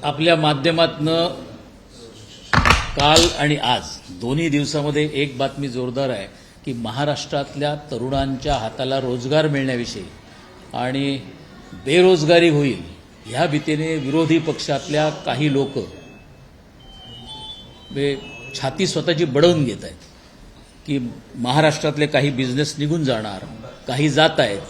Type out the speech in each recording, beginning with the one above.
आपल्या माध्यमातनं काल आणि आज दोन्ही दिवसामध्ये एक बातमी जोरदार आहे की महाराष्ट्रातल्या तरुणांच्या हाताला रोजगार मिळण्याविषयी आणि बेरोजगारी होईल ह्या भीतीने विरोधी पक्षातल्या काही लोक छाती स्वतःची बडवून घेत आहेत की महाराष्ट्रातले काही बिझनेस निघून जाणार, काही जात आहेत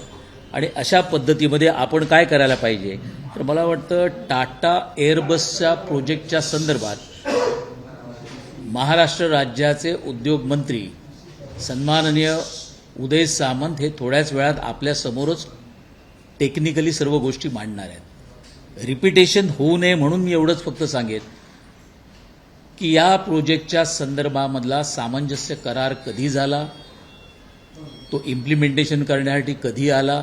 आणि अशा पद्धतीमध्ये आपण काय करायला पाहिजे. तर मला वाटतं टाटा एअरबसच्या प्रोजेक्टच्या संदर्भात महाराष्ट्र राज्याचे उद्योग मंत्री सन्माननीय उदय सामंत हे थोड्याच वेळात आपल्यासमोरच टेक्निकली सर्व गोष्टी मांडणार आहेत. रिपिटेशन होऊ नये म्हणून मी एवढंच फक्त सांगेन की या प्रोजेक्टच्या संदर्भामधला सामंजस्य करार कधी झाला, तो इम्प्लिमेंटेशन करण्यासाठी कधी आला.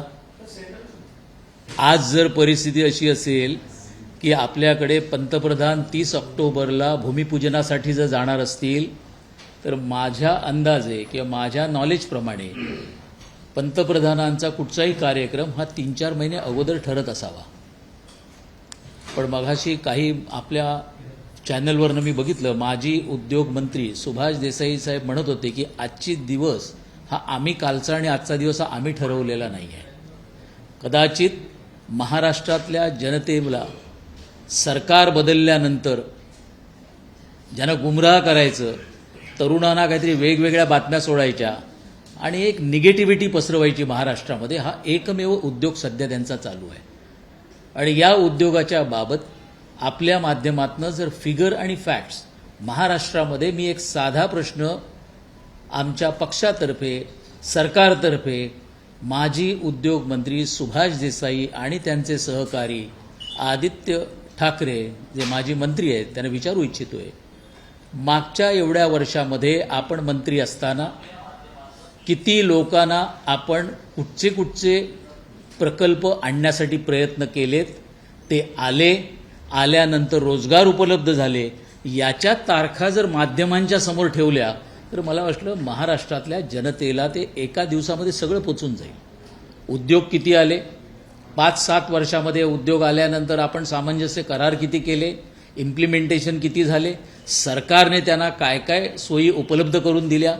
आज जर परिस्थिती अशी असेल की आपल्याकडे पंतप्रधान 30 ऑक्टोबरला भूमिपूजनासाठी जर जाणार असतील तर माझ्या अंदाजे किंवा माझ्या नॉलेजप्रमाणे पंतप्रधानांचा कुठचाही कार्यक्रम हा 3-4 महिने अगोदर ठरत असावा. पण मघाशी काही आपल्या चॅनलवरनं मी बघितलं, माजी उद्योग मंत्री सुभाष देसाई साहेब म्हणत होते की आजची दिवस हा आम्ही कालचा आणि आजचा दिवस हा आम्ही ठरवलेला नाही आहे. कदाचित महाराष्ट्रातल्या जनतेला सरकार बदलल्यानंतर ज्यांना गुमराह करायचं, तरुणांना काहीतरी वेगवेगळ्या बातम्या सोडायच्या आणि एक निगेटिव्हिटी पसरवायची महाराष्ट्रामध्ये, हा एकमेव उद्योग सध्या त्यांचा चालू आहे. आणि या उद्योगाच्या बाबत आपल्या माध्यमातनं जर फिगर आणि फॅक्ट्स महाराष्ट्रामध्ये, मी एक साधा प्रश्न आमच्या पक्षातर्फे सरकारतर्फे माजी उद्योग मंत्री सुभाष देसाई आणि त्यांचे सहकारी आदित्य ठाकरे जे माजी मंत्री आहेत त्यांना विचारू इच्छितोय, मागच्या एवढ्या वर्षामध्ये आपण मंत्री असताना किती लोकांना आपण कुठचे प्रकल्प आणण्यासाठी प्रयत्न केलेत, ते आल्यानंतर रोजगार उपलब्ध झाले, याच्या तारखा जर माध्यमांच्या समोर ठेवल्या तर मला वाटलं महाराष्ट्रातल्या जनतेला ते एका दिवसामध्ये सगळं पोचून जाईल. उद्योग किती आले, 5-7 वर्षामध्ये उद्योग आल्यानंतर आपण सामंजस्य करार किती केले, इम्प्लिमेंटेशन किती झाले, सरकारने त्यांना काय काय सोयी उपलब्ध करून दिल्या,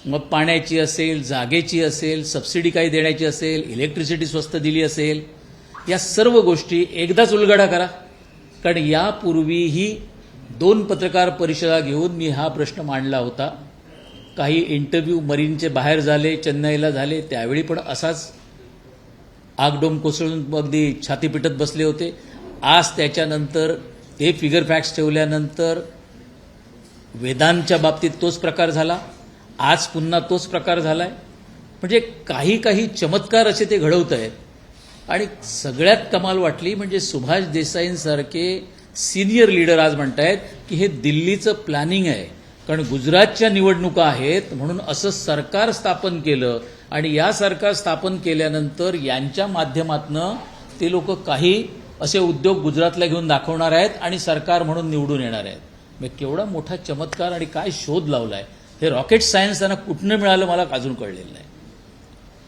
मग पाण्याची असेल, जागेची असेल, सबसिडी काही देण्याची असेल, इलेक्ट्रिसिटी स्वस्त दिली असेल, या सर्व गोष्टी एकदाच उलगडा करा. कारण यापूर्वीही 2 पत्रकार परिषदा घेऊन मी हा प्रश्न मांडला होता. काही इंटरव्ह्यू मरीनचे बाहेर झाले, चेन्नईला झाले, त्यावेळी पण असाच आगडोम कोसळून अगदी छाती पिटत बसले होते. आज त्याच्यानंतर ते फिगर फॅक्ट्स ठेवल्यानंतर वेदांच्या बाबतीत तोच प्रकार झाला, आज पुन्हा तोच प्रकार झालाय. म्हणजे काही चमत्कार असे ते घडवत आहेत. आणि सगळ्यात कमाल वाटली म्हणजे सुभाष देसाईंसारखे सिनियर लीडर आज म्हणतायत की हे दिल्लीचं प्लॅनिंग आहे, कारण गुजरातच्या निवडणुका आहेत म्हणून असं सरकार स्थापन केलं आणि या सरकार स्थापन केल्यानंतर यांच्या माध्यमातनं ते लोक काही असे उद्योग गुजरातला घेऊन दाखवणार आहेत आणि सरकार म्हणून निवडून येणार आहेत. मग केवढा मोठा चमत्कार आणि काय शोध लावलाय, हे रॉकेट सायन्स त्यांना कुठनं मिळालं मला अजून कळलेलं नाही.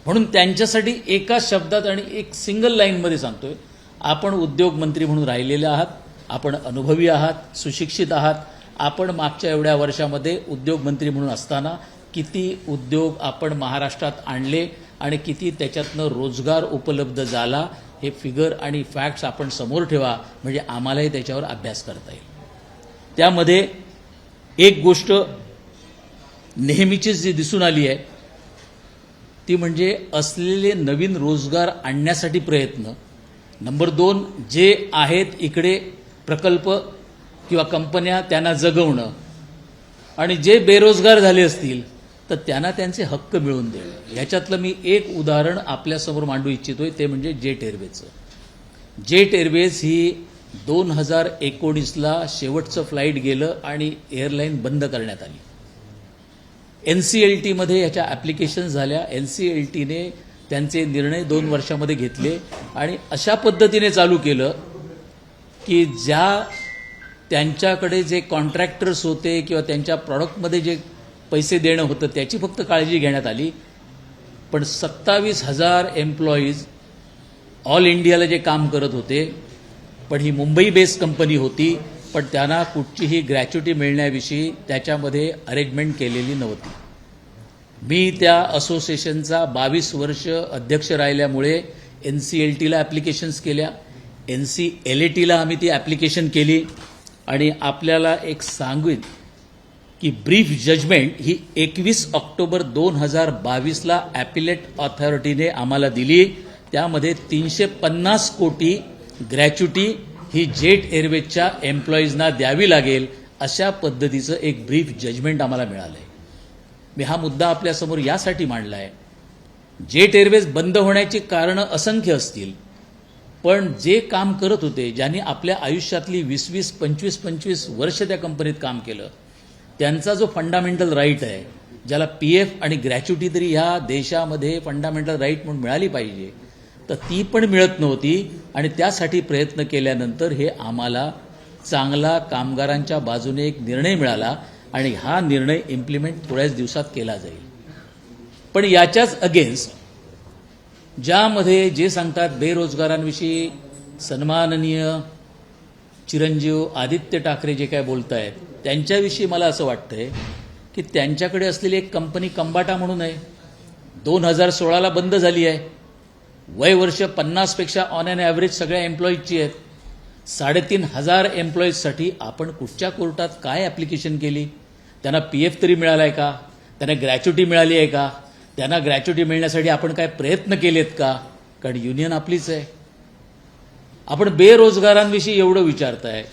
म्हणून त्यांच्यासाठी एका शब्दात आणि एक सिंगल लाईनमध्ये सांगतोय, आपण उद्योग मंत्री म्हणून राहिलेले आहात, आपण अनुभवी आहात, सुशिक्षित आहात. आपण मागच्या एवढ्या वर्षामध्ये उद्योग मंत्री म्हणून असताना किती उद्योग आपण महाराष्ट्रात आणले आणि किती त्याच्यातनं रोजगार उपलब्ध झाला, हे फिगर आणि फॅक्ट्स आपण समोर ठेवा, म्हणजे आम्हालाही त्याच्यावर अभ्यास करता येईल. त्यामध्ये एक गोष्ट नेहमीचीच जी दिसून आली आहे ती म्हणजे असलेले नवीन रोजगार आणण्यासाठी प्रयत्न. नंबर 2, जे आहेत इकडे प्रकल्प किंवा कंपन्या त्यांना जगवणं आणि जे बेरोजगार झाले असतील तर त्यांना त्यांचे हक्क मिळवून देणं. ह्याच्यातलं मी एक उदाहरण आपल्यासमोर मांडू इच्छितोय, ते म्हणजे जेट एअरवेजचं. जेट एअरवेज ही 2019ला शेवटचं फ्लाईट गेलं आणि एअरलाईन बंद करण्यात आली. NCLTमध्ये याच्या ॲप्लिकेशन झाल्या, NCLTने त्यांचे निर्णय 2 वर्षामध्ये घेतले आणि अशा पद्धतीने चालू केलं की त्यांच्याकडे जे कॉन्ट्रॅक्टर्स होते किंवा त्यांच्या प्रॉडक्टमध्ये जे पैसे देणं होतं त्याची फक्त काळजी घेण्यात आली, पण 27,000 एम्प्लॉईज ऑल इंडियाला जे काम करत होते पण ही मुंबई बेस्ड कंपनी होती, पण त्यांना कुठचीही ग्रॅच्युटी मिळण्याविषयी त्याच्यामध्ये अरेंजमेंट केलेली नव्हती. मी त्या असोसिएशनचा 22 वर्ष अध्यक्ष राहिल्यामुळे NCLTला ॲप्लिकेशन्स केल्या, NCLATला आम्ही ती ॲप्लिकेशन केली, आणि आपल्याला एक सांगेन की ब्रीफ जजमेंट ही 21 ऑक्टोबर 2022ला ॲपिलेट ऑथॉरिटीने आम्हाला दिली. त्यामध्ये 350 कोटी ग्रॅच्युटी ही जेट एअरवेजच्या एम्प्लॉईजना द्यावी लागेल, अशा पद्धतीचं एक ब्रीफ जजमेंट आम्हाला मिळालं आहे. मी हा मुद्दा आपल्यासमोर यासाठी मांडला आहे, जेट एअरवेज बंद होण्याची कारणं असंख्य असतील, पण जे काम करत होते, ज्यांनी आपल्या आयुष्यातली 20-20, 25-25 वर्ष त्या कंपनीत काम केलं, त्यांचा जो फंडामेंटल राईट आहे, ज्याला PF आणि ग्रॅच्युटी तरी ह्या देशामध्ये फंडामेंटल राईट म्हणून मिळाली पाहिजे, तर ती पण मिळत नव्हती. आणि त्यासाठी प्रयत्न केल्यानंतर हे आम्हाला चांगला कामगारांच्या बाजूने एक निर्णय मिळाला, आणि हा निर्णय इम्प्लिमेंट थोड्याच दिवसात केला जाईल. पण याच्याच अगेन्स्ट ज्यामध्ये जे सांगतात बेरोजगारांविषयी सन्माननीय चिरंजीव आदित्य ठाकरे जे काय बोलत आहेत, त्यांच्याविषयी मला असं वाटतंय की त्यांच्याकडे असलेली एक कंपनी कंबाटा म्हणून आहे, 2016ला बंद झाली आहे. वय वर्ष 50पेक्षा ऑन ॲन ॲव्हरेज सगळ्या एम्प्लॉईजची आहेत. 3,500 एम्प्लॉईजसाठी आपण कुठच्या कोर्टात काय ॲप्लिकेशन केली? त्यांना PF तरी मिळाला आहे का? त्यांना ग्रॅच्युटी मिळाली आहे का? त्यांना ग्रॅच्युटी मिळण्यासाठी आपण काय प्रयत्न केलेत का? कारण युनियन आपलीच आहे. आपण बेरोजगारांविषयी एवढं विचारताय,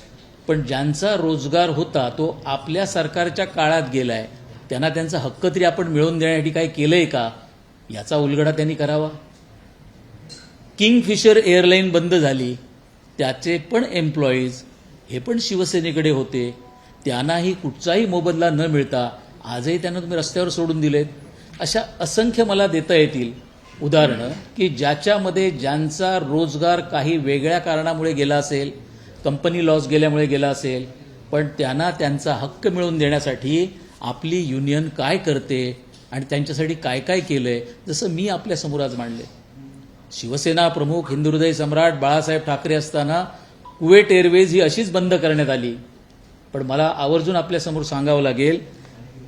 पण ज्यांचा रोजगार होता तो आपल्या सरकारच्या काळात गेलाय, त्यांना त्यांचा हक्क तरी आपण मिळवून देण्यासाठी काय केलंय का? याचा उलगडा त्यांनी करावा. किंगफिशर एअरलाईन बंद झाली, त्याचे पण एम्प्लॉईज हे पण शिवसेनेकडे होते, त्यांनाही कुठचाही मोबदला न मिळता आजही त्यांना तुम्ही रस्त्यावर सोडून दिलेत. अशा असंख्य मला देता येतील उदाहरणं की ज्याच्यामध्ये ज्यांचा रोजगार काही वेगळ्या कारणामुळे गेला असेल, कंपनी लॉस गेल्यामुळे गेला असेल, पण त्यांना त्यांचा हक्क मिळवून देण्यासाठी आपली युनियन काय करते आणि त्यांच्यासाठी काय काय केलंय, जसं मी आपल्यासमोर आज मांडले. शिवसेना प्रमुख हिंदुहृदय सम्राट बाळासाहेब ठाकरे असताना कुवेट एअरवेज ही अशीच बंद करण्यात आली. पण मला आवर्जून आपल्यासमोर सांगावं लागेल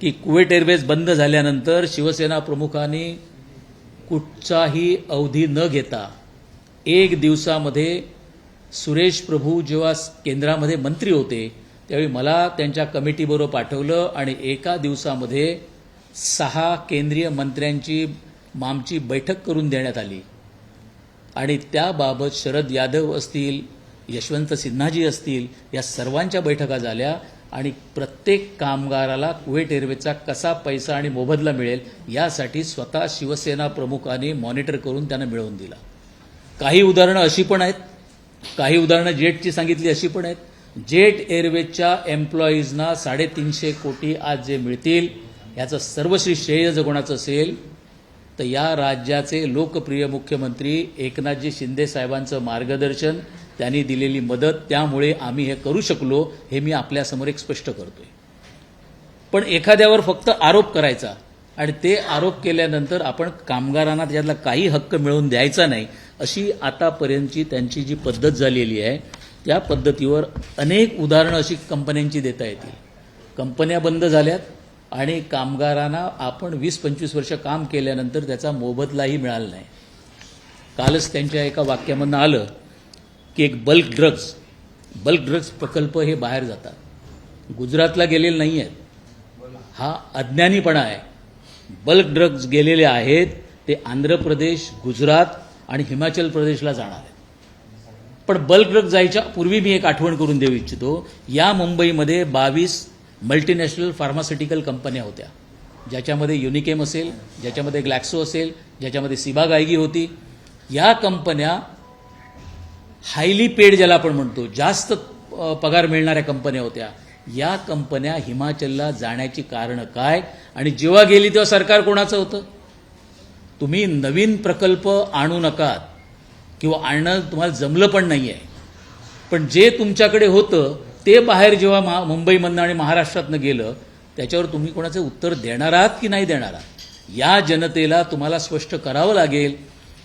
की कुवेट एअरवेज बंद झाल्यानंतर शिवसेना प्रमुखांनी कुठचाही अवधी न घेता 1 दिवसामध्ये सुरेश प्रभू जेव्हा केंद्रामध्ये मंत्री होते त्यावेळी मला त्यांच्या कमिटीबरोबर पाठवलं आणि एका दिवसामध्ये 6 केंद्रीय मंत्र्यांची आमची बैठक करून देण्यात आली. आणि त्याबाबत शरद यादव असतील, यशवंत सिन्हाजी असतील, या सर्वांच्या बैठका झाल्या आणि प्रत्येक कामगाराला कुवेट एअरवेजचा कसा पैसा आणि मोबदला मिळेल यासाठी स्वतः शिवसेना प्रमुखांनी मॉनिटर करून त्यांना मिळवून दिला. काही उदाहरणं अशी पण आहेत, काही उदाहरणं जेटची सांगितली अशी पण आहेत. जेट एअरवेजच्या एम्प्लॉईजना 350 कोटी आज जे मिळतील, याचं सर्वश्री श्रेय जर कोणाचं असेल तर या राज्याचे लोकप्रिय मुख्यमंत्री एकनाथजी शिंदे साहेबांचं मार्गदर्शन, त्यांनी दिलेली मदत, त्यामुळे आम्ही हे करू शकलो, हे मी आपल्यासमोर एक स्पष्ट करतोय. पण एखाद्यावर फक्त आरोप करायचा आणि ते आरोप केल्यानंतर आपण कामगारांना त्यातला काही हक्क मिळवून द्यायचा नाही, अशी आतापर्यंतची त्यांची जी पद्धत झालेली आहे, त्या पद्धतीवर अनेक उदाहरणं अशी कंपन्यांची देता येतील. कंपन्या बंद झाल्यात आणि कामगारांना आपण 20-25 वर्ष काम केल्यानंतर त्याचा मोबदलाही मिळाला नाही. कालच त्यांच्या एका वाक्यामधनं आलं की एक बल्क ड्रग्ज प्रकल्प हे बाहेर जातात, गुजरातला गेलेले नाही आहेत. हा अज्ञानीपणा आहे. बल्क ड्रग्ज गेलेले आहेत ते आंध्र प्रदेश, गुजरात आणि हिमाचल प्रदेशला जाणार आहेत. पण बल्क ड्रग्ज जायच्या पूर्वी मी एक आठवण करून देऊ इच्छितो. या मुंबईमध्ये 22 मल्टीनॅशनल फार्मास्युटिकल कंपन्या होत्या, ज्याच्यामध्ये युनिकेम असेल, ज्याच्यामध्ये ग्लॅक्सो असेल, ज्याच्यामध्ये सिबा गायगी होती. या कंपन्या हायली पेड ज्याला आपण म्हणतो, जास्त पगार मिळणाऱ्या कंपन्या होत्या. या कंपन्या हिमाचलला जाण्याची कारणं काय? आणि जेव्हा गेली तेव्हा सरकार कोणाचं होतं? तुम्ही नवीन प्रकल्प आणू नका किंवा आणणं तुम्हाला जमलं पण नाही आहे, पण जे तुमच्याकडे होतं ते बाहेर जेव्हा मुंबईमधनं आणि महाराष्ट्रातनं गेलं, त्याच्यावर तुम्ही कोणाचे उत्तर देणार आहात की नाही देणार आहात? या जनतेला तुम्हाला स्पष्ट करावं लागेल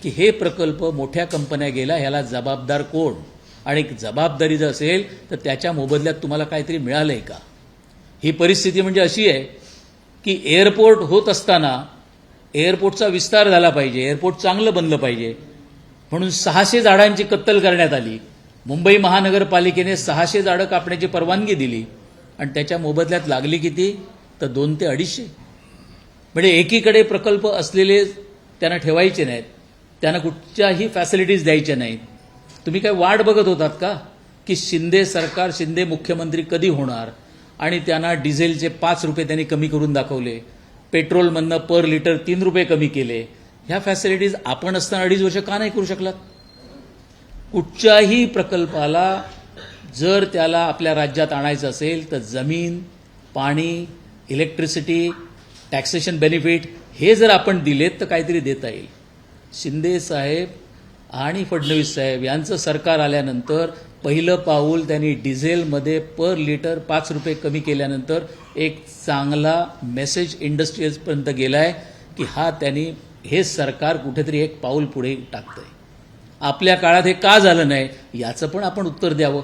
की हे प्रकल्प मोठ्या कंपन्या गेला, ह्याला जबाबदार कोण? आणि जबाबदारी जर असेल तर त्याच्या मोबदल्यात तुम्हाला काहीतरी मिळालंय का? ही परिस्थिती म्हणजे अशी आहे की एअरपोर्ट होत असताना एअरपोर्टचा विस्तार झाला पाहिजे, एअरपोर्ट चांगलं बनलं पाहिजे म्हणून 600 झाडांची कत्तल करण्यात आली. मुंबई महानगरपालिकेने 600 झाडं कापण्याची परवानगी दिली आणि त्याच्या मोबदल्यात लागली किती? तर 200 ते 250. म्हणजे एकीकडे प्रकल्प असलेले त्यांना ठेवायचे नाहीत, त्यांना कुठच्याही फॅसिलिटीज द्यायच्या नाहीत. तुम्ही काय वाट बघत होतात का की शिंदे सरकार, शिंदे मुख्यमंत्री कधी होणार? आणि त्यांना डिझेलचे 5 रुपये त्यांनी कमी करून दाखवले, पेट्रोलमधनं पर लिटर 3 रुपये कमी केले. ह्या फॅसिलिटीज आपण असताना 2.5 वर्ष का नाही करू शकलात? कुठच्याही प्रकल्पाला जर त्याला आपल्या राज्यात आणायचं असेल तर जमीन, पाणी, इलेक्ट्रिसिटी, टॅक्सेशन बेनिफिट हे जर आपण दिलेत तर काहीतरी देता येईल. शिंदे साहेब आणि फडणवीस साहेब यांचं सरकार आल्यानंतर पहिलं पाऊल त्यांनी डिझेलमध्ये पर लिटर 5 रुपये कमी केल्यानंतर एक चांगला मेसेज इंडस्ट्रीजपर्यंत गेलाय की त्यांनी हे सरकार कुठेतरी एक पाऊल पुढे टाकतंय. आपल्या काळात हे का झालं नाही याचं पण आपण उत्तर द्यावं.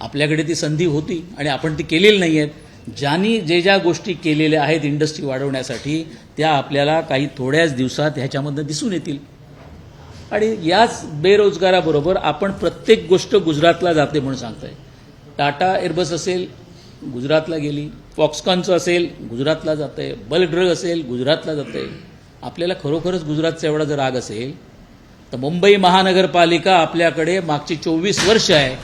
आपल्याकडे ती संधी होती आणि आपण ती केलेली नाही आहेत. ज्यांनी ज्या गोष्टी केलेल्या आहेत इंडस्ट्री वाढवण्यासाठी त्या आपल्याला काही थोड्याच दिवसात ह्याच्यामधनं दिसून येतील. आणि याच बेरोजगाराबरोबर आपण प्रत्येक गोष्ट गुजरातला जाते म्हणून सांगताय. टाटा एअरबस असेल गुजरातला गेली, फॉक्सकॉनचं असेल गुजरातला जातंय, बल्क ड्रग असेल गुजरातला जातंय. आपल्याला खरोखरच गुजरातचा एवढा जर राग असेल तर मुंबई महानगरपालिका आपल्याकडे मागची 24 वर्ष आहे,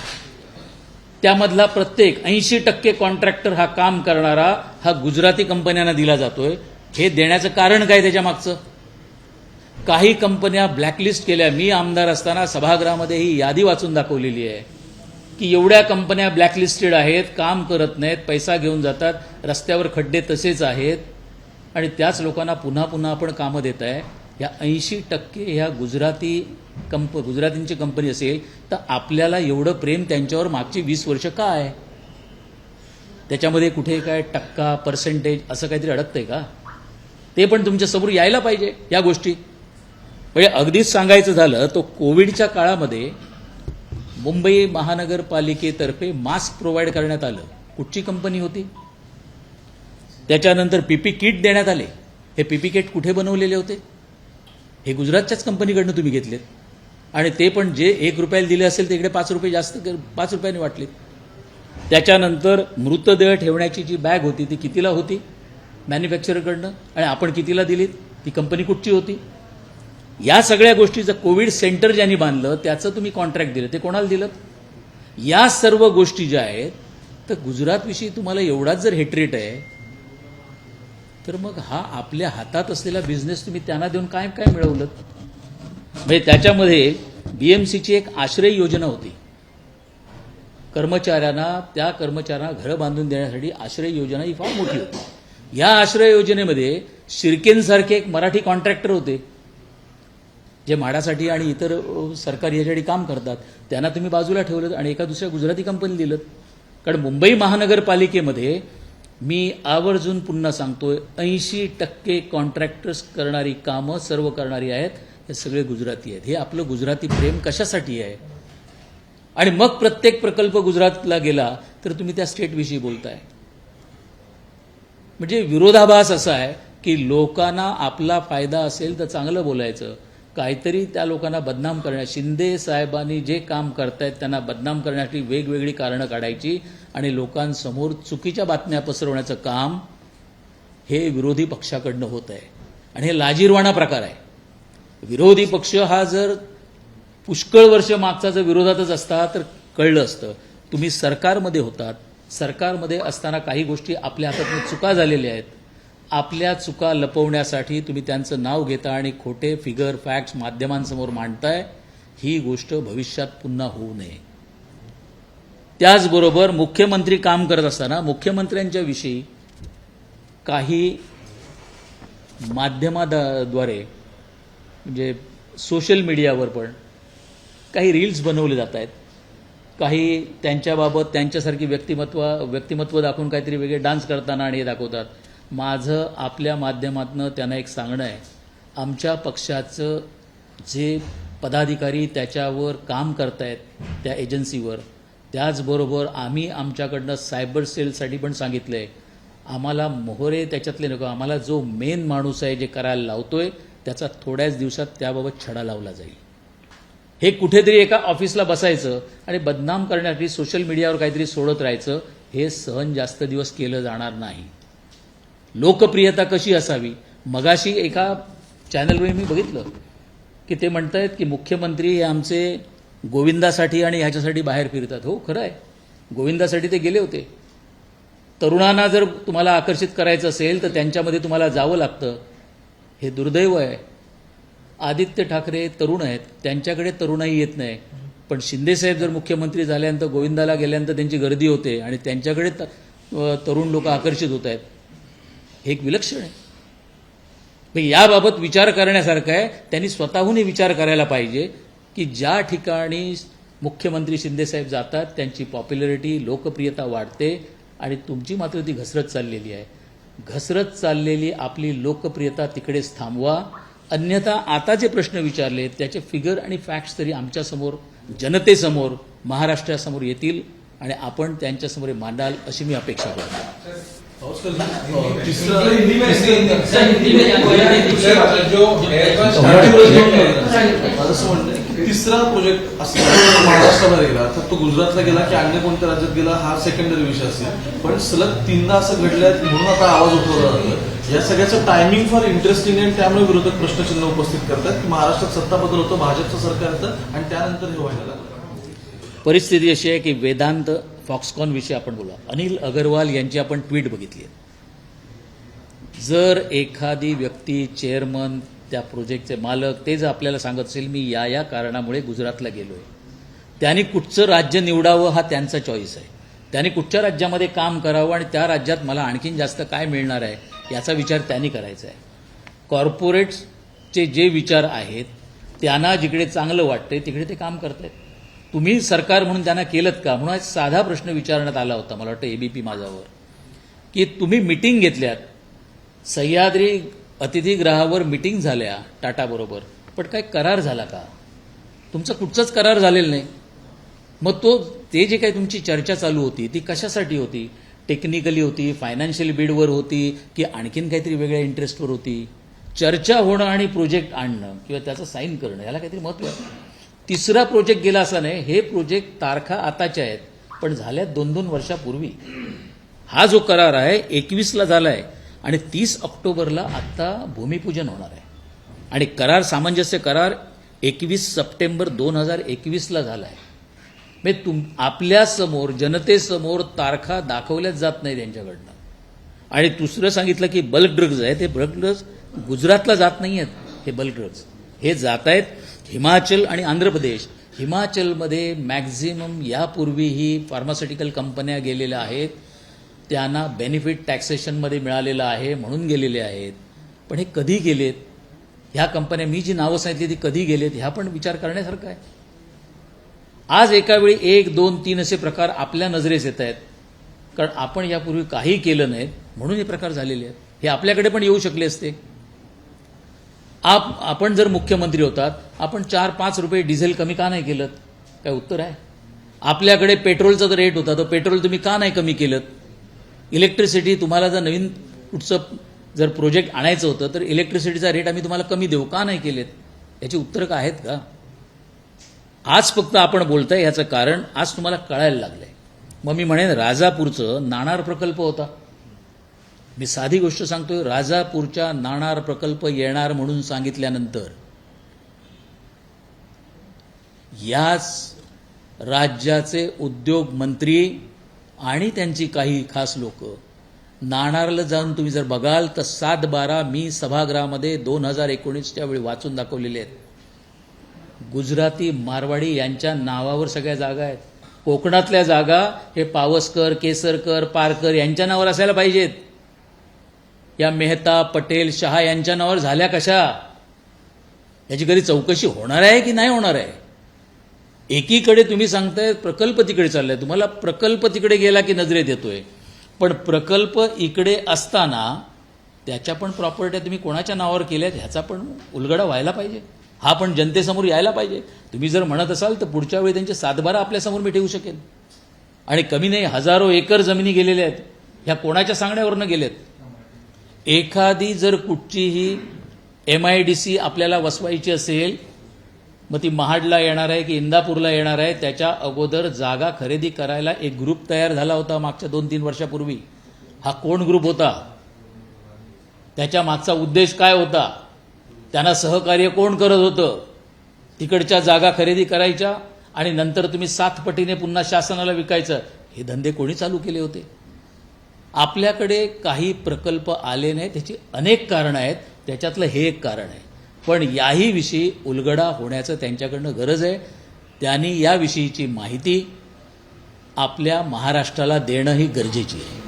त्यामधला प्रत्येक 80% कॉन्ट्रॅक्टर हा काम करणारा हा गुजराती कंपन्यांना दिला जातोय. हे देण्याचं कारण काय त्याच्या मागचं? काही कंपन्या ब्लॅकलिस्ट केल्या. मी आमदार असताना सभागृहामध्ये ही यादी वाचून दाखवलेली आहे की एवढ्या कंपन्या ब्लॅकलिस्टेड आहेत, काम करत नाहीत, पैसा घेऊन जातात, रस्त्यावर खड्डे तसेच आहेत आणि त्याच लोकांना पुन्हा पुन्हा आपण कामं देत आहे. या 80% ह्या गुजरातींची कंपनी असेल तर आपल्याला एवढं प्रेम त्यांच्यावर मागची 20 वर्ष का आहे? त्याच्यामध्ये कुठे काय टक्का, पर्सेंटेज असं काहीतरी अडकतंय का? ते पण तुमच्या समोर यायला पाहिजे या गोष्टी. म्हणजे अगदीच सांगायचं झालं तर कोविडच्या काळामध्ये मुंबई महानगरपालिकेतर्फे मास्क प्रोव्हाइड करण्यात आलं. कुठची कंपनी होती? त्याच्यानंतर पीपी किट देण्यात आले. हे पीपी किट कुठे बनवलेले होते? हे गुजरातच्याच कंपनीकडनं तुम्ही घेतलेत आणि ते पण जे 1 रुपयाला दिले असेल तिकडे 5 रुपये जास्त 5 रुपयाने वाटलेत. त्याच्यानंतर मृतदेह ठेवण्याची जी बॅग होती ती कितीला होती? मॅन्युफॅक्चररकडनं. आणि आपण कितीला दिलीत? ती कंपनी कुठची होती? या सगळ्या गोष्टीचं कोविड सेंटर ज्यांनी बांधलं त्याचं तुम्ही कॉन्ट्रॅक्ट दिलं, ते कोणाला दिलं? या सर्व गोष्टी ज्या आहेत तर गुजरातविषयी तुम्हाला एवढाच जर हेट्रेट आहे तर मग हा आपल्या हातात असलेला बिझनेस तुम्ही त्यांना देऊन काय काय मिळवलं? म्हणजे त्याच्यामध्ये बीएमसीची एक आश्रय योजना होती. त्या कर्मचाऱ्यांना घरं बांधून देण्यासाठी आश्रय योजना ही फार मोठी होती. या आश्रय योजनेमध्ये शिर्केंसारखे एक मराठी कॉन्ट्रॅक्टर होते जे म्हाडासाठी आणि इतर सरकारी याच्यासाठी काम करतात. त्यांना तुम्ही बाजूला ठेवलं आणि एका दुसऱ्या गुजराती कंपनी दिलं. कारण मुंबई महानगरपालिकेमध्ये मी आवर्जून पुन्हा सांगतोय 80% कॉन्ट्रॅक्टर्स करणारी कामं सर्व करणारी आहेत हे सगळे गुजराती आहेत. हे आपलं गुजराती प्रेम कशासाठी आहे? आणि मग प्रत्येक प्रकल्प गुजरातला गेला तर तुम्ही त्या स्टेटविषयी बोलताय. म्हणजे विरोधाभास असा आहे की लोकांना आपला फायदा असेल तर चांगलं बोलायचं, काहीतरी त्या लोकांना बदनाम करण्या. शिंदे साहेबांनी जे काम करतायत त्यांना बदनाम करण्यासाठी वेगवेगळी कारणं काढायची आणि लोकांसमोर चुकीच्या बातम्या पसरवण्याचं काम हे विरोधी पक्षाकडनं होत आहे. आणि हे लाजिरवाणा प्रकार आहे. विरोधी पक्ष हा जर पुष्कळ वर्ष मागचा जर विरोधातच असता तर कळलं असतं. तुम्ही सरकारमध्ये होतात, सरकारमध्ये असताना काही गोष्टी आपल्या हातातून चुका झालेल्या आहेत. आपल्या चुका लपवण्यासाठी तुम्ही त्यांचं नाव घेता आणि खोटे फिगर फॅक्ट्स माध्यमांसमोर मांडताय. ही गोष्ट भविष्यात पुन्हा होऊ नये. त्याचबरोबर मुख्यमंत्री काम करत असताना मुख्यमंत्र्यांच्या विषयी काही माध्यमाद्वारे म्हणजे सोशल मीडियावर पण काही रील्स बनवले जात आहेत. काही त्यांच्याबाबत त्यांच्यासारखी व्यक्तिमत्व दाखवून काहीतरी वेगळे डान्स करताना आणि हे दाखवतात. माझं आपल्या माध्यमातून त्यांना एक सांगणं आहे, आमच्या पक्षाचं जे पदाधिकारी त्याच्यावर काम करतायत त्या एजन्सीवर. त्याचबरोबर आम्ही आमच्याकडनं सायबर सेलसाठी पण सांगितलं आहे, आम्हाला मोहरे त्याच्यातले नको, आम्हाला जो मेन माणूस आहे जे करायला लावतोय त्याचा थोड्याच दिवसात त्याबाबत छडा लावला जाईल. हे कुठेतरी एका ऑफिसला बसायचं आणि बदनाम करण्यासाठी सोशल मीडियावर काहीतरी सोडत राहायचं, हे सहन जास्त दिवस केलं जाणार नाही. लोकप्रियता कशी असावी, मगाशी एका चॅनलवर मी बघितलं की ते म्हणतायत की मुख्यमंत्री हे आमचे गोविंदासाठी आणि ह्याच्यासाठी बाहेर फिरतात. हो, खरं आहे, गोविंदासाठी ते गेले होते. तरुणांना जर तुम्हाला आकर्षित करायचं असेल तर त्यांच्यामध्ये तुम्हाला जावं लागतं. हे दुर्दैव आहे. आदित्य ठाकरे तरुण आहेत, त्यांच्याकडे तरुणाई येत नाही, पण शिंदेसाहेब जर मुख्यमंत्री झाल्यानंतर गोविंदाला गेल्यानंतर त्यांची गर्दी होते आणि त्यांच्याकडे तरुण लोक आकर्षित होत आहेत. हे एक विलक्षण आहे. याबाबत विचार करण्यासारखं आहे. त्यांनी स्वतःहून विचार करायला पाहिजे की ज्या ठिकाणी मुख्यमंत्री शिंदेसाहेब जातात त्यांची पॉप्युलॅरिटी, लोकप्रियता वाढते आणि तुमची मात्र ती घसरत चाललेली आहे. घसरत चाललेली आपली लोकप्रियता तिकडेच थांबवा. अन्यथा आता जे प्रश्न विचारले त्याचे फिगर आणि फॅक्ट्स तरी आमच्यासमोर, जनतेसमोर, महाराष्ट्रासमोर येतील आणि आपण त्यांच्यासमोर मांडाल अशी मी अपेक्षा करतो. तिसरा प्रोजेक्ट असं महाराष्ट्रामध्ये गेला तर तो गुजरातला गेला की अन्य कोणत्या राज्यात गेला हा सेकंडरी विषय असेल, पण सलग 3दा असं घडलंय म्हणून आता आवाज उठवला जातोय. या सगळ्याचं टायमिंग फार इंटरेस्टिंग आहे. त्यामुळे विरोधक प्रश्नचिन्ह उपस्थित करतात की महाराष्ट्रात सत्ता बदल होतो, भाजपचं सरकार येतं आणि त्यानंतर हे व्हायला लागलं. परिस्थिती अशी आहे की वेदांत फॉक्सकॉन विषयी आपण बोला. अनिल अगरवाल यांची आपण ट्विट बघितली आहे. जर एखादी व्यक्ती, चेअरमन, त्या प्रोजेक्टचे मालक, ते जर आपल्याला सांगत असेल मी या कारणामुळे गुजरातला गेलोय, त्यांनी कुठचं राज्य निवडावं हा त्यांचा चॉईस आहे. त्यांनी कुठच्या राज्यामध्ये काम करावं आणि त्या राज्यात मला आणखीन जास्त काय मिळणार आहे याचा विचार त्यांनी करायचा आहे. कॉर्पोरेट्सचे जे विचार आहेत त्यांना जिकडे चांगलं वाटते तिकडे ते काम करतायत. तुम्ही सरकार म्हणून त्यांना केलंत का म्हणून एक साधा प्रश्न विचारण्यात आला होता, मला वाटतं एबीपी माझावर, की तुम्ही मिटिंग घेतल्यात, सह्याद्री अतिथीगृहावर मिटिंग झाल्या टाटाबरोबर, पण काय करार झाला का? तुमचा कुठचाच करार झालेला नाही. मग ते जे काही तुमची चर्चा चालू होती ती कशासाठी होती? टेक्निकली होती, फायनान्शियल बिडवर होती, की आणखीन काहीतरी वेगळ्या इंटरेस्टवर होती? चर्चा होणं आणि प्रोजेक्ट आणणं किंवा त्याचं साईन करणं याला काहीतरी महत्त्व आहे. तिसरा प्रोजेक्ट गेला असा नाही. हे प्रोजेक्ट तारखा आताच्या आहेत पण झाल्यात 2-2 वर्षापूर्वी. हा जो करार आहे 21ला झाला आहे आणि 30 ऑक्टोबरला आत्ता भूमिपूजन होणार आहे आणि करार, सामंजस्य करार 21 सप्टेंबर 2021ला झाला आहे. म्हणजे आपल्यासमोर, जनतेसमोर तारखा दाखवल्याच जात नाही त्यांच्याकडनं. आणि दुसरं सांगितलं की बल्क ड्रग्ज आहे, ते बल्क ड्रग्ज गुजरातला जात नाही आहेत. हे बल्क ड्रग्ज हे जात आहेत हिमाचल आणि आंध्र प्रदेश. हिमाचलमध्ये मॅक्झिमम यापूर्वीही फार्मास्युटिकल कंपन्या गेलेल्या आहेत, त्यांना बेनिफिट टॅक्सेशनमध्ये मिळालेलं आहे म्हणून गेलेले आहेत. पण हे कधी गेलेत, ह्या कंपन्या मी जी नावं सांगितली ती कधी गेलेत ह्या पण विचार करण्यासारखं आहे. आज एकावेळी 1, 2, 3 असे प्रकार आपल्या नजरेस येत आहेत कारण आपण यापूर्वी काही केलं नाही म्हणून हे प्रकार झालेले आहेत. हे आपल्याकडे पण येऊ शकले असते. आपण जर मुख्यमंत्री होतात, आपण 4-5 रुपये डिझेल कमी का नाही केलं? काय उत्तर आहे? आपल्याकडे पेट्रोलचा जर रेट होता तर पेट्रोल तुम्ही का नाही कमी केलं? इलेक्ट्रिसिटी, तुम्हाला जर नवीन कुठचं जर प्रोजेक्ट आणायचं होतं तर इलेक्ट्रिसिटीचा रेट आम्ही तुम्हाला कमी देऊ का नाही केलेत? याची उत्तरं का आहेत का? आज फक्त आपण बोलताय याचं कारण आज तुम्हाला कळायला लागलंय. मग मी म्हणेन राजापूरचं नाणार प्रकल्प होता. मी साधी गोष्ट सांगतोय, राजापूरच्या नाणार प्रकल्प येणार म्हणून सांगितल्यानंतर याच राज्याचे उद्योग मंत्री आणि त्यांची काही खास लोक नाणारला जाऊन तुम्ही जर बघाल तर 7-12 मी सभागृहामध्ये 2019च्या वेळी वाचून दाखवलेले आहेत. गुजराती, मारवाडी यांच्या नावावर सगळ्या जागा आहेत. कोकणातल्या जागा हे पावसकर, केसरकर, पारकर यांच्या नावावर असायला पाहिजेत. या मेहता, पटेल, शहा यांच्या नावावर झाल्या कशा? याची कधी चौकशी होणार आहे की नाही होणार आहे? एकीकडे तुम्ही सांगताय प्रकल्प तिकडे चाललाय, तुम्हाला प्रकल्प तिकडे गेला की नजरेत येतोय, पण प्रकल्प इकडे असताना त्याच्या पण प्रॉपर्ट्या तुम्ही कोणाच्या नावावर केल्यात ह्याचा पण उलगडा व्हायला पाहिजे. हा पण जनतेसमोर यायला पाहिजे. तुम्ही जर म्हणत असाल तर पुढच्या वेळी त्यांचे 7-12 आपल्यासमोर मी ठेवू शकेन. आणि कमी नाही, हजारो एकर जमिनी गेलेल्या आहेत. ह्या कोणाच्या सांगण्यावरनं गेलेत? एखादी जर कुठचीही MIDC आपल्याला वसवायची असेल, मग ती महाडला येणार आहे की इंदापूरला येणार आहे, त्याच्या अगोदर जागा खरेदी करायला एक ग्रुप तयार झाला होता मागच्या 2-3 वर्षापूर्वी. हा कोण ग्रुप होता? त्याच्या मागचा उद्देश काय होता? त्यांना सहकार्य कोण करत होतं? तिकडच्या जागा खरेदी करायच्या आणि नंतर तुम्ही 7 पटीने पुन्हा शासनाला विकायचं. हे धंदे कोणी चालू केले होते? आपल्याकडे काही प्रकल्प आले नाही, त्याची अनेक कारणं आहेत, त्याच्यातलं हे एक कारण आहे. पण याही विषयी उलगडा होण्याचं त्यांच्याकडनं गरज आहे. त्यांनी याविषयीची माहिती आपल्या महाराष्ट्राला देणं ही गरजेची आहे.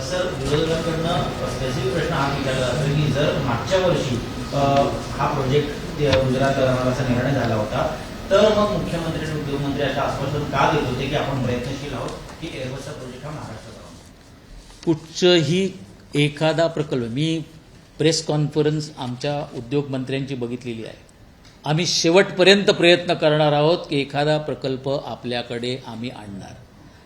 सर, विरोधकांकडनं स्पेसिफिक प्रश्न हा विचारला जातो की जर मागच्या वर्षी हा प्रोजेक्ट गुजरात करण्याचा निर्णय झाला होता, तर मग मुख्यमंत्री आणि उद्योगमंत्री अशा आश्वासन का देत होते की आपण प्रयत्नशील आहोत की एअरबसचा प्रोजेक्ट हा महाराष्ट्रात करावा? कुठचंही एखादा प्रकल्प, मी प्रेस कॉन्फरन्स आमच्या उद्योगमंत्र्यांची बघितलेली आहे. आम्ही शेवटपर्यंत प्रयत्न करणार आहोत की एखादा प्रकल्प आपल्याकडे आम्ही आणणार.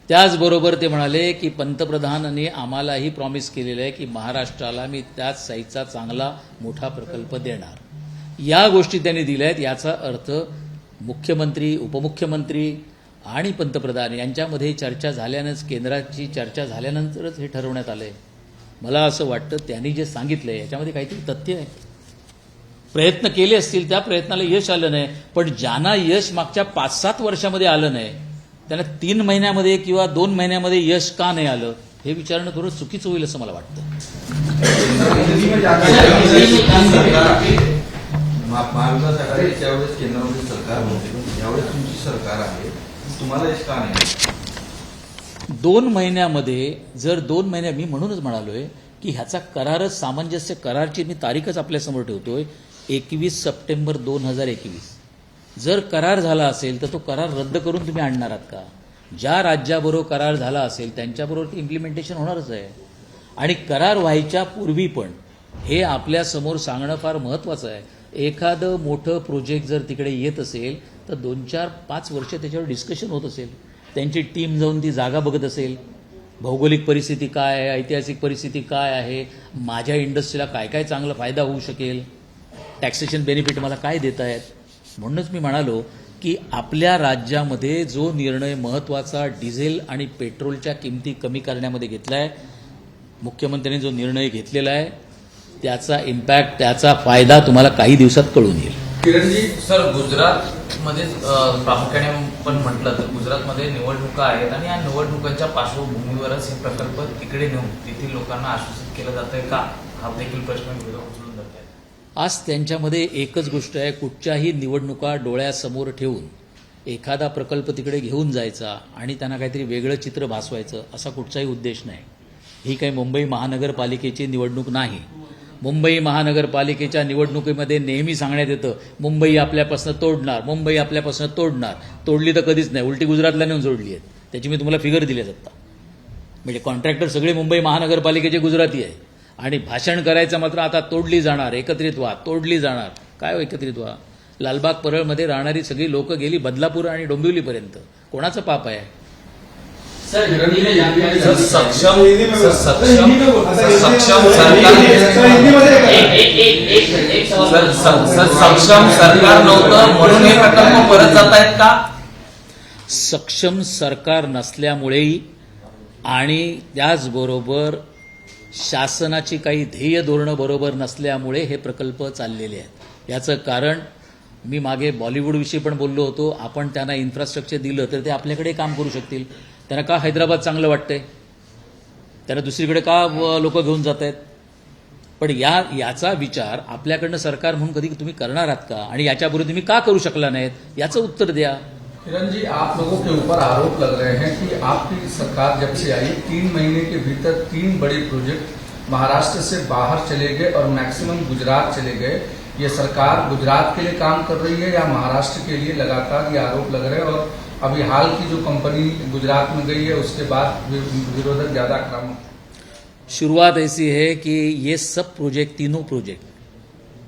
त्याचबरोबर ते म्हणाले की पंतप्रधानांनी आम्हालाही प्रॉमिस केलेलं आहे की महाराष्ट्राला मी त्याच साईजचा चांगला मोठा प्रकल्प देणार. या गोष्टी त्यांनी दिल्या आहेत. याचा अर्थ मुख्यमंत्री, उपमुख्यमंत्री आणि पंतप्रधान यांच्यामध्ये चर्चा झाल्यानंच, केंद्राची चर्चा झाल्यानंतरच हे ठरवण्यात आलं आहे. मला असं वाटतं त्यांनी जे सांगितलं आहे याच्यामध्ये काहीतरी तथ्य आहे. प्रयत्न केले असतील, त्या प्रयत्नाला यश आलं नाही. पण ज्यांना यश मागच्या 5-7 वर्षामध्ये आलं नाही, त्यांना 3 महिन्यामध्ये किंवा 2 महिन्यामध्ये यश का नाही आलं, हे विचारणं थोडं चुकीचं होईल असं मला वाटतं. महाविकास आघाडी त्यावेळेस केंद्रामध्ये सरकार होते, यावेळेस तुमची सरकार आहे, तुम्हाला यश का नाही? 2 महिन्यामध्ये जर 2 महिन्या, मी म्हणूनच म्हणालोय की ह्याचा करारच, सामंजस्य करारची मी तारीखच आपल्यासमोर ठेवतोय, 21 सप्टेंबर 2021. जर करार झाला असेल तर तो करार रद्द करून तुम्ही आणणार आहात का? ज्या राज्याबरोबर करार झाला असेल त्यांच्याबरोबर ती इम्प्लिमेंटेशन होणारच आहे. आणि करार व्हायच्या पूर्वी पण हे आपल्यासमोर सांगणं फार महत्त्वाचं आहे. एखादं मोठं प्रोजेक्ट जर तिकडे येत असेल तर 2-4-5 वर्ष त्याच्यावर डिस्कशन होत असेल. त्यांची टीम जाऊन ती जागा बघत असेल, भौगोलिक परिस्थिती काय आहे, ऐतिहासिक परिस्थिती काय आहे, माझ्या इंडस्ट्रीला काय काय चांगला फायदा होऊ शकेल, टॅक्सेशन बेनिफिट मला काय देत आहेत. म्हणूनच मी म्हणालो की आपल्या राज्यामध्ये जो निर्णय महत्त्वाचा डिझेल आणि पेट्रोलच्या किमती कमी करण्यामध्ये घेतला आहे, मुख्यमंत्र्यांनी जो निर्णय घेतलेला आहे, त्याचा इम्पॅक्ट, त्याचा फायदा तुम्हाला काही दिवसात कळून येईल. किरणजी, सर, गुजरातमध्ये प्रामुख्याने पण म्हटलं तर गुजरातमध्ये निवडणुका आहेत आणि या निवडणुकांच्या पार्श्वभूमीवरच हे प्रकल्प तिकडे नेऊन तेथील लोकांना आश्वासित केलं जातंय का, हा देखील प्रश्न विरोधक उचलून धरत आहेत. आज त्यांच्यामध्ये एकच गोष्ट आहे, कुठच्याही निवडणुका डोळ्यासमोर ठेवून एखादा प्रकल्प तिकडे घेऊन जायचा आणि त्यांना काहीतरी वेगळं चित्र भासवायचं, असा कुठचाही उद्देश नाही. ही काही मुंबई महानगरपालिकेची निवडणूक नाही. मुंबई महानगरपालिकेच्या निवडणुकीमध्ये नेहमी सांगण्यात येतं मुंबई आपल्यापासून तोडणार, मुंबई आपल्यापासून तोडणार. तोडली तर कधीच नाही, उलटी गुजरातला नेऊन जोडली आहेत. त्याची मी तुम्हाला फिगर दिल्या जातात. म्हणजे कॉन्ट्रॅक्टर सगळे मुंबई महानगरपालिकेचे गुजराती आहे आणि भाषण करायचं मात्र आता तोडली जाणार, एकत्रित व्हा, तोडली जाणार. काय एकत्रित व्हा? लालबाग परळमध्ये राहणारी सगळी लोक गेली बदलापूर आणि डोंबिवलीपर्यंत. कोणाचं पाप आहे? सक्षम सरकार नव्हतं म्हणून हे प्रकल्प परत जात आहेत का? सक्षम सरकार नसल्यामुळेही आणि त्याचबरोबर शासनाची काही ध्येय धोरणं बरोबर नसल्यामुळे हे प्रकल्प चाललेले आहेत. याचं कारण मी मागे बॉलिवूडविषयी पण बोललो होतो. आपण त्यांना इन्फ्रास्ट्रक्चर दिलं तर ते आपल्याकडे काम करू शकतील. त्यांना का हैदराबाद चांगलं वाटतंय? त्यांना दुसरीकडे का लोक घेऊन जात आहेत? पण याचा विचार आपल्याकडनं सरकार म्हणून कधी तुम्ही करणार आहात का? आणि याच्यापूर्वी तुम्ही का करू शकला नाहीत, याचं उत्तर द्या. किरण जी, आप लोगों के ऊपर आरोप लग रहे हैं कि आपकी सरकार जब से आई 3 महीने के भीतर 3 बड़े प्रोजेक्ट महाराष्ट्र से बाहर चले गए और मैक्सिमम गुजरात चले गए. ये सरकार गुजरात के लिए काम कर रही है या महाराष्ट्र के लिए? लगातार ये आरोप लग रहे हैं. और अभी हाल की जो कंपनी गुजरात में गई है उसके बाद विरोधक ज्यादा आक्रामक. शुरुआत ऐसी है कि ये सब प्रोजेक्ट, तीनों प्रोजेक्ट,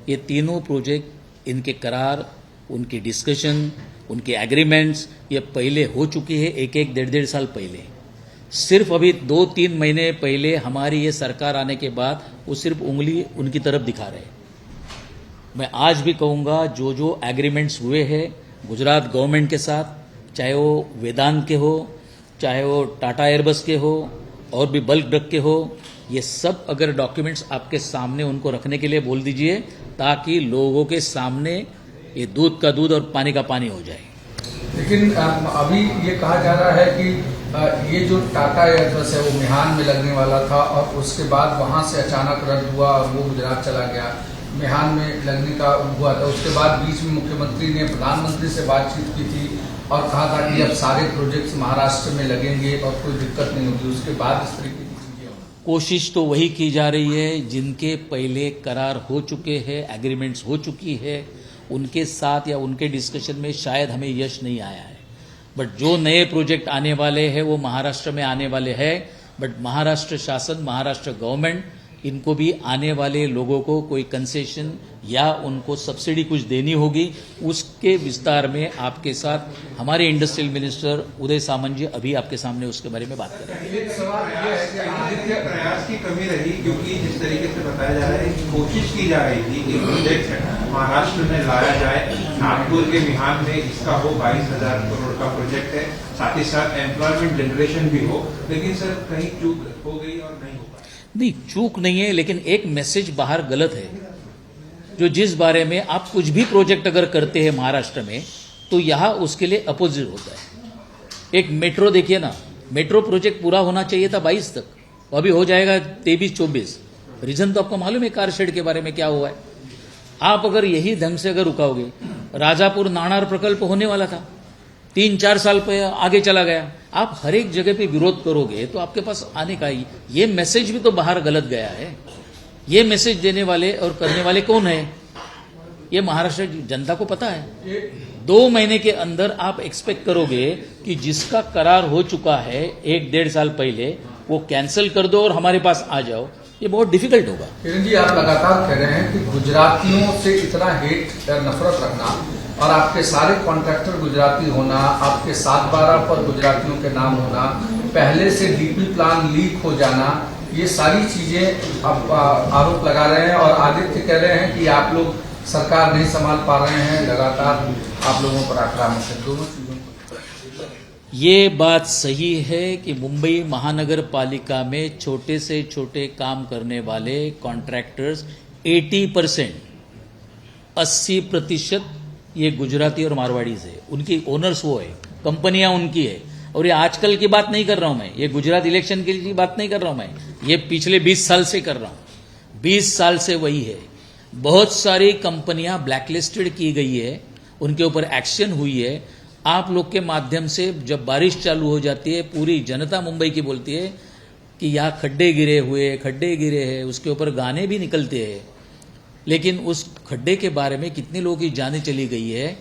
ये तीनों प्रोजेक्ट, इनके करार उनकी डिस्कशन, उनके एग्रीमेंट्स ये पहले हो चुकी है, एक एक डेढ़ साल पहले। सिर्फ अभी 2-3 महीने पहले हमारी ये सरकार आने के बाद वो सिर्फ उंगली उनकी तरफ दिखा रहे हैं। मैं आज भी कहूँगा, जो जो एग्रीमेंट्स हुए हैं गुजरात गवर्नमेंट के साथ, चाहे वो वेदांत के हो, चाहे वो टाटा एयरबस के हो, और भी बल्क ड्रग के हो, ये सब अगर डॉक्यूमेंट्स आपके सामने उनको रखने के लिए बोल दीजिए, ताकि लोगों के सामने ये दूध का दूध और पानी का पानी हो जाए। लेकिन अभी ये कहा जा रहा है कि ये जो टाटा एयरबस है वो मिहान में लगने वाला था और उसके बाद वहां से अचानक रद्द हुआ और वो गुजरात चला गया। मिहान में लगने का हुआ था, उसके बाद बीच में मुख्यमंत्री ने प्रधानमंत्री से बातचीत की थी और कहा था कि अब सारे प्रोजेक्ट्स महाराष्ट्र में लगेंगे और कोई दिक्कत नहीं होगी। उसके बाद इस तरीके की चीजें कोशिश तो वही की जा रही है जिनके पहले करार हो चुके हैं, एग्रीमेंट्स हो चुकी है, उनके साथ या उनके डिस्कशन में शायद हमें यश नहीं आया है। बट जो नए प्रोजेक्ट आने वाले हैं वो महाराष्ट्र में आने वाले हैं। बट महाराष्ट्र शासन, महाराष्ट्र गवर्नमेंट इनको भी आने वाले लोगों को कोई कंसेशन या उनको सब्सिडी कुछ देनी होगी। उसके विस्तार में आपके साथ हमारे इंडस्ट्रियल मिनिस्टर उदय सामंत जी अभी आपके सामने उसके बारे में बात करेंगे। एक सवाल ये है कि आदित्य प्रयास की कमी रही, क्योंकि जिस तरीके से बताया जा रहा है कि कोशिश की जा रही थी कि प्रोजेक्ट महाराष्ट्र में लाया जाए। नागपुर के मिहान में इसका हो 22,000 करोड़ का प्रोजेक्ट है, साथ ही साथ एम्प्लॉयमेंट जनरेशन भी हो, लेकिन सर कहीं चूक हो गई और नहीं हो पाई। नहीं, चूक नहीं है, लेकिन एक मैसेज बाहर गलत है। जो जिस बारे में आप कुछ भी प्रोजेक्ट अगर करते हैं महाराष्ट्र में, तो यहां उसके लिए अपोजिट होता है। एक मेट्रो देखिए ना, मेट्रो प्रोजेक्ट पूरा होना चाहिए था 22 तक, अभी हो जाएगा 23-24। रीजन तो आपको मालूम है कार शेड के बारे में क्या हुआ है। आप अगर यही ढंग से अगर रुकाओगे, राजापुर नाणार प्रकल्प होने वाला था, 3-4 साल पे आगे चला गया। आप हर एक जगह पे विरोध करोगे तो आपके पास आने का ही ये मैसेज भी तो बाहर गलत गया है। ये मैसेज देने वाले और करने वाले कौन है, ये महाराष्ट्र जनता को पता है। 2 महीने के अंदर आप एक्सपेक्ट करोगे कि जिसका करार हो चुका है 1-1.5 साल पहले, वो कैंसिल कर दो और हमारे पास आ जाओ, ये बहुत डिफिकल्ट होगा। किरण जी, आप लगातार कह रहे हैं कि गुजरातियों से इतना हेट या नफरत रखना और आपके सारे कॉन्ट्रैक्टर गुजराती होना, आपके 7/12 पर गुजरातियों के नाम होना, पहले से डीपी प्लान लीक हो जाना, ये सारी चीजें आप आरोप लगा रहे हैं और आदित्य कह रहे हैं कि आप लोग सरकार नहीं संभाल पा रहे हैं, लगातार आप लोगों पर आक्रामक है। दोनों चीजों को ये बात सही है कि मुंबई महानगर पालिका में छोटे से छोटे काम करने वाले कॉन्ट्रैक्टर्स 80% ये गुजराती और मारवाड़ी से, उनकी ओनर्स वो है, कंपनियां उनकी है। और ये आजकल की बात नहीं कर रहा हूं मैं, ये गुजरात इलेक्शन की बात नहीं कर रहा हूं मैं, ये पिछले 20 साल से कर रहा हूं। 20 साल से वही है। बहुत सारी कंपनियां ब्लैकलिस्टेड की गई है, उनके ऊपर एक्शन हुई है। आप लोग के माध्यम से जब बारिश चालू हो जाती है, पूरी जनता मुंबई की बोलती है कि यहाँ खड्डे गिरे हैं, उसके ऊपर गाने भी निकलते हैं। लेकिन उस खड्डे के बारे में कितने लोगों की जानें चली गई है,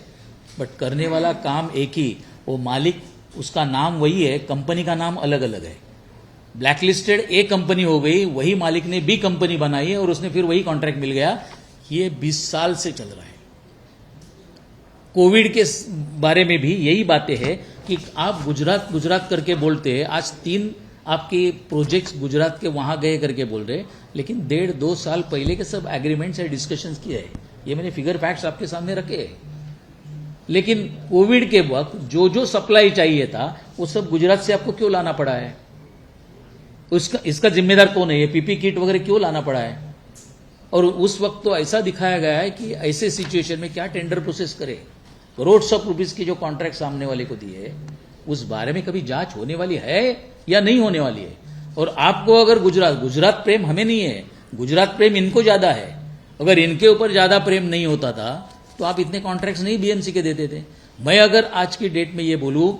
बट करने वाला काम एक ही, वो मालिक उसका नाम वही है, कंपनी का नाम अलग अलग है। ब्लैकलिस्टेड एक कंपनी हो गई, वही मालिक ने बी कंपनी बनाई है और उसने फिर वही कॉन्ट्रैक्ट मिल गया। ये 20 साल से चल रहा है। कोविड के बारे में भी यही बातें हैं कि आप गुजरात करके बोलते हैं। आज 3 आपके प्रोजेक्ट्स गुजरात के वहां गए करके बोल रहे, लेकिन 1.5-2 साल पहले के सब एग्रीमेंट्स या डिस्कशंस किए हैं। ये मैंने फिगर फैक्ट्स आपके सामने रखे हैं। लेकिन कोविड के वक्त जो जो सप्लाई चाहिए था वो सब गुजरात से आपको क्यों लाना पड़ा है? इसका जिम्मेदार कौन है? ये पीपी किट वगैरह क्यों लाना पड़ा है? और उस वक्त तो ऐसा दिखाया गया है कि ऐसे सिचुएशन में क्या टेंडर प्रोसेस करे। करोड्स ऑफ रुपीज के जो कॉन्ट्रैक्ट सामने वाले को दिए, उस बारे में कभी जांच होने वाली है या नहीं होने वाली है? और आपको अगर गुजरात प्रेम हमें नहीं है, गुजरात प्रेम इनको ज्यादा है। अगर इनके ऊपर ज्यादा प्रेम नहीं होता था तो आप इतने कॉन्ट्रैक्ट्स नहीं बीएमसी के देते थे। मैं अगर आज की डेट में ये बोलूं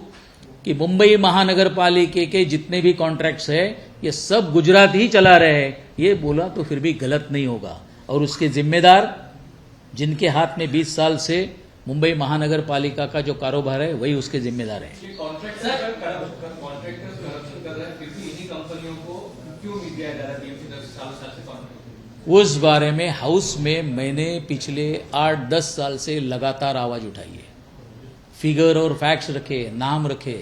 कि मुंबई महानगर पालिका के जितने भी कॉन्ट्रैक्ट्स है ये सब गुजरात ही चला रहे हैं, ये बोला तो फिर भी गलत नहीं होगा। और उसके जिम्मेदार जिनके हाथ में 20 साल से मुंबई महानगर पालिका का जो कारोबार है वही उसके जिम्मेदार है। कॉन्ट्रैक्टर्स करप्शन कर रहे हैं, फिर भी इन्हीं कंपनियों को क्यों दिया जा रहा है? बीएमसी 10 साल से कॉन्ट्रैक्ट उस बारे में हाउस में मैंने पिछले 8-10 साल से लगातार आवाज उठाई है, फिगर और फैक्ट्स रखे, नाम रखे।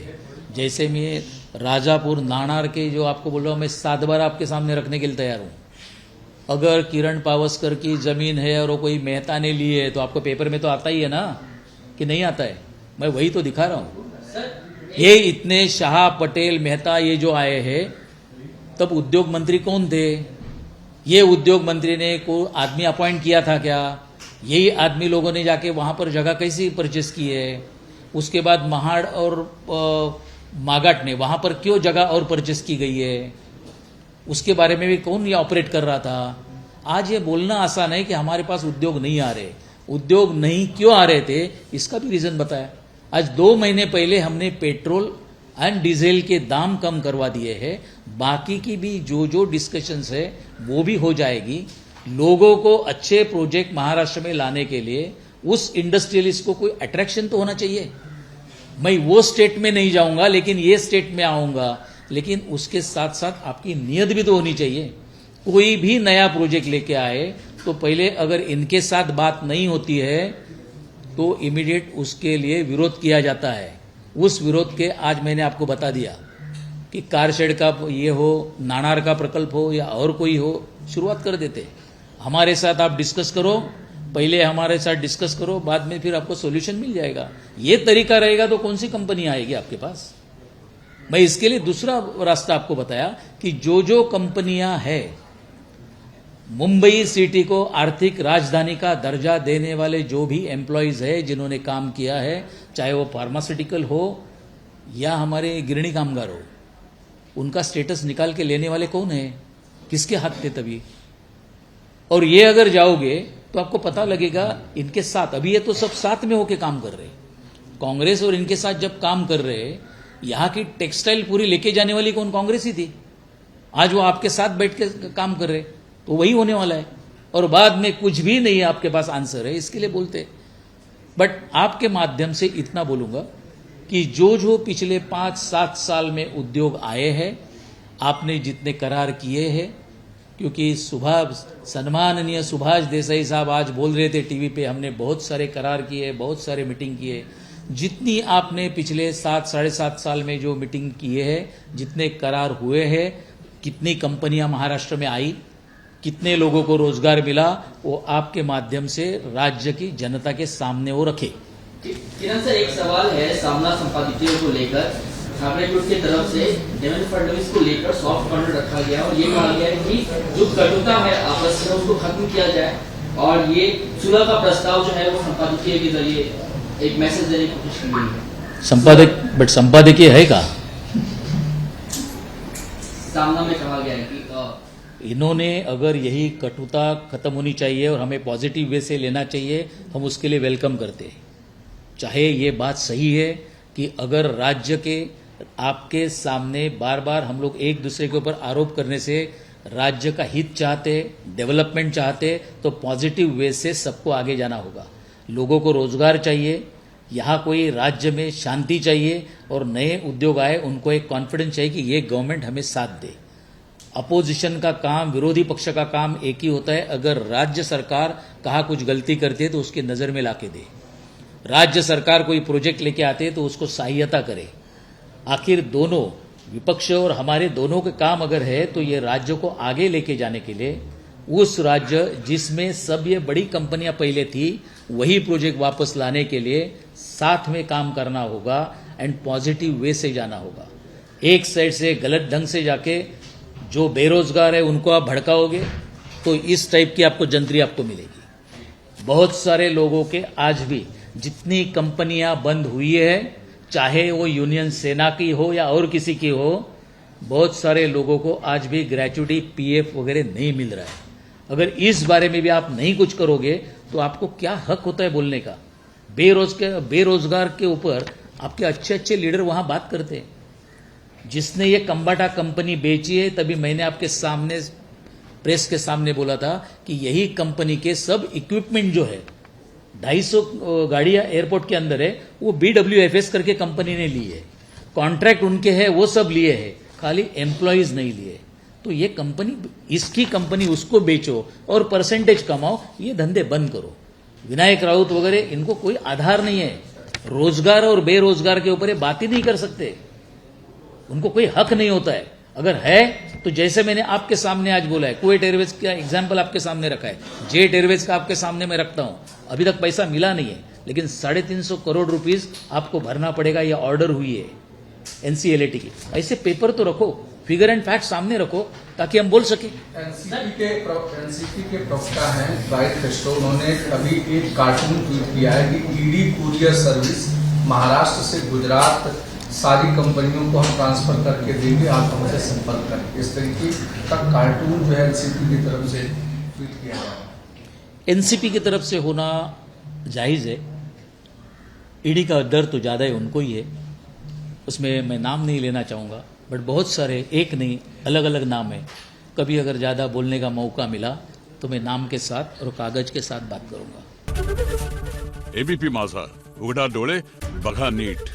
जैसे मैं राजापुर नाणार के जो आपको बोल रहा हूं, मैं 7 बार आपके सामने रखने के लिए तैयार हूं। अगर किरण पावस्कर की जमीन है और वो कोई मेहता ने ली है तो आपको पेपर में तो आता ही है ना, कि नहीं आता है? मैं वही तो दिखा रहा हूं। ये इतने शाह पटेल मेहता ये जो आए हैं, तब उद्योग मंत्री कौन थे? ये उद्योग मंत्री ने को आदमी अपॉइंट किया था क्या? यही आदमी लोगों ने जाके वहां पर जगह कैसी परचेस की है? उसके बाद महाड़ और मागाट ने वहां पर क्यों जगह और परचेस की गई है? उसके बारे में भी कौन ये ऑपरेट कर रहा था? आज ये बोलना आसान है कि हमारे पास उद्योग नहीं आ रहे। उद्योग नहीं क्यों आ रहे थे, इसका भी रीजन बताया। आज 2 महीने पहले हमने पेट्रोल एंड डीजल के दाम कम करवा दिए हैं। बाकी की भी जो डिस्कशंस है वो भी हो जाएगी। लोगों को अच्छे प्रोजेक्ट महाराष्ट्र में लाने के लिए उस इंडस्ट्रियलिस्ट को कोई अट्रैक्शन तो होना चाहिए। मैं वो स्टेट में नहीं जाऊंगा लेकिन ये स्टेट में आऊंगा, लेकिन उसके साथ साथ आपकी नीयत भी तो होनी चाहिए। कोई भी नया प्रोजेक्ट लेके आए तो पहले अगर इनके साथ बात नहीं होती है तो इमीडिएट उसके लिए विरोध किया जाता है। उस विरोध के आज मैंने आपको बता दिया कि कारशेड का ये हो, नाणार का प्रकल्प हो या और कोई हो, शुरुआत कर देते। हमारे साथ आप डिस्कस करो, पहले हमारे साथ डिस्कस करो, बाद में फिर आपको सॉल्यूशन मिल जाएगा। ये तरीका रहेगा तो कौन सी कंपनी आएगी आपके पास? मैं इसके लिए दूसरा रास्ता आपको बताया कि जो कंपनियां हैं, मुंबई सिटी को आर्थिक राजधानी का दर्जा देने वाले जो भी एम्प्लॉयज है जिन्होंने काम किया है, चाहे वो फार्मास्यूटिकल हो या हमारे गिरणी कामगार हो, उनका स्टेटस निकाल के लेने वाले कौन है? किसके हाथ थे तभी? और ये अगर जाओगे तो आपको पता लगेगा इनके साथ, अभी ये तो सब साथ में होके काम कर रहे, कांग्रेस और इनके साथ जब काम कर रहे, यहां की टेक्सटाइल पूरी लेके जाने वाली कौन? कांग्रेस ही थी। आज वो आपके साथ बैठ के काम कर रहे, तो वही होने वाला है। और बाद में कुछ भी नहीं है आपके पास आंसर है, इसके लिए बोलते। बट आपके माध्यम से इतना बोलूंगा कि जो पिछले 5-7 साल में उद्योग आए हैं, आपने जितने करार किए हैं, क्योंकि सम्माननीय सुभाष देसाई साहब आज बोल रहे थे टीवी पे, हमने बहुत सारे करार किए, बहुत सारे मीटिंग किए। जितनी आपने पिछले 7-7.5 साल में जो मीटिंग किए हैं, जितने करार हुए हैं, कितनी कंपनियां महाराष्ट्र में आई, कितने लोगों को रोजगार मिला, वो आपके माध्यम से राज्य की जनता के सामने वो रखे। किरण सर, एक सवाल है सामना संपादकीय को लेकर। ठाकरे ग्रुप की तरफ से देवेंद्र फडणवीस को लेकर सॉफ्ट कॉर्नर रखा गया और ये कहा गया है कि जो कटुता है आपस में उसको खत्म किया जाए और ये सुलह का प्रस्ताव जो है वो संपादकीय के जरिए एक मैसेज देने की कोशिश की गई है। संपादकीय है का? सामना में कहा गया है कि इन्होंने अगर यही कटुता खत्म होनी चाहिए और हमें पॉजिटिव वे से लेना चाहिए, हम उसके लिए वेलकम करते हैं। चाहे ये बात सही है कि अगर राज्य के आपके सामने बार बार हम लोग एक दूसरे के ऊपर आरोप करने से राज्य का हित चाहते, डेवलपमेंट चाहते, तो पॉजिटिव वे से सबको आगे जाना होगा। लोगों को रोजगार चाहिए, यहाँ कोई राज्य में शांति चाहिए और नए उद्योग आए, उनको एक कॉन्फिडेंस चाहिए कि ये गवर्नमेंट हमें साथ दे। अपोजिशन का काम, विरोधी पक्ष का काम एक ही होता है, अगर राज्य सरकार कहा कुछ गलती करती है तो उसके नजर में लाके दे। राज्य सरकार कोई प्रोजेक्ट लेके आते तो उसको सहायता करे। आखिर दोनों, विपक्ष और हमारे दोनों के काम अगर है तो ये राज्य को आगे लेके जाने के लिए उस राज्य जिसमें सब ये बड़ी कंपनियां पहले थी, वही प्रोजेक्ट वापस लाने के लिए साथ में काम करना होगा एंड पॉजिटिव वे से जाना होगा। एक साइड से गलत ढंग से जाके जो बेरोजगार है उनको आप भड़काओगे तो इस टाइप की आपको जंतरी आपको मिलेगी। बहुत सारे लोगों के आज भी जितनी कंपनियां बंद हुई है, चाहे वो यूनियन सेना की हो या और किसी की हो, बहुत सारे लोगों को आज भी ग्रेच्युटी, पीएफ वगैरह नहीं मिल रहा है। अगर इस बारे में भी आप नहीं कुछ करोगे तो आपको क्या हक होता है बोलने का? बेरोजगार के ऊपर आपके अच्छे अच्छे लीडर वहां बात करते हैं। जिसने ये कंबाटा कंपनी बेची है, तभी मैंने आपके सामने प्रेस के सामने बोला था कि यही कंपनी के सब इक्विपमेंट जो है 250 गाड़ियां एयरपोर्ट के अंदर है, वो BWFS करके कंपनी ने ली है। कॉन्ट्रैक्ट उनके हैं, वो सब लिए हैं, खाली एम्प्लॉयज नहीं लिए। तो ये कंपनी, इसकी कंपनी उसको बेचो और परसेंटेज कमाओ, ये धंधे बंद करो। विनायक राउत वगैरह, इनको कोई आधार नहीं है। रोजगार और बेरोजगार के ऊपर ये बात ही नहीं कर सकते, उनको कोई हक नहीं होता है। अगर है तो जैसे मैंने आपके सामने आज बोला है, कुवैत एयरवेज का एग्जाम्पल आपके सामने रखा है, जेट एयरवेज का आपके सामने मैं रखता हूं। अभी तक पैसा मिला नहीं है, लेकिन 350 करोड़ रुपीस आपको भरना पड़ेगा, यह ऑर्डर हुई है एनसीएलटी की। ऐसे पेपर तो रखो, फिगर एंड फैक्ट सामने रखो, ताकि हम बोल सके। एनसीपी के प्रवक्ता हैं राइट क्रिस्टो, उन्होंने अभी एक कार्टून ट्वीट किया है कि ईडी कुरियर सर्विस महाराष्ट्र से गुजरात सारी कंपनियों को हम ट्रांसफर करके देंगे, आप हमसे संपर्क करें। इस तरीके का कार्टून जो है एनसीपी की तरफ से ट्वीट किया गया है। एनसीपी की तरफ से होना जायज़ है, ईडी का डर तो ज़्यादा है उनको ही है, उसमें मैं नाम नहीं लेना चाहूँगा, बट बहुत सारे, एक नहीं अलग अलग नाम है। कभी अगर ज़्यादा बोलने का मौका मिला तो मैं नाम के साथ और कागज के साथ बात करूँगा। एबीपी माझा, उघडा डोळे बघा नीट।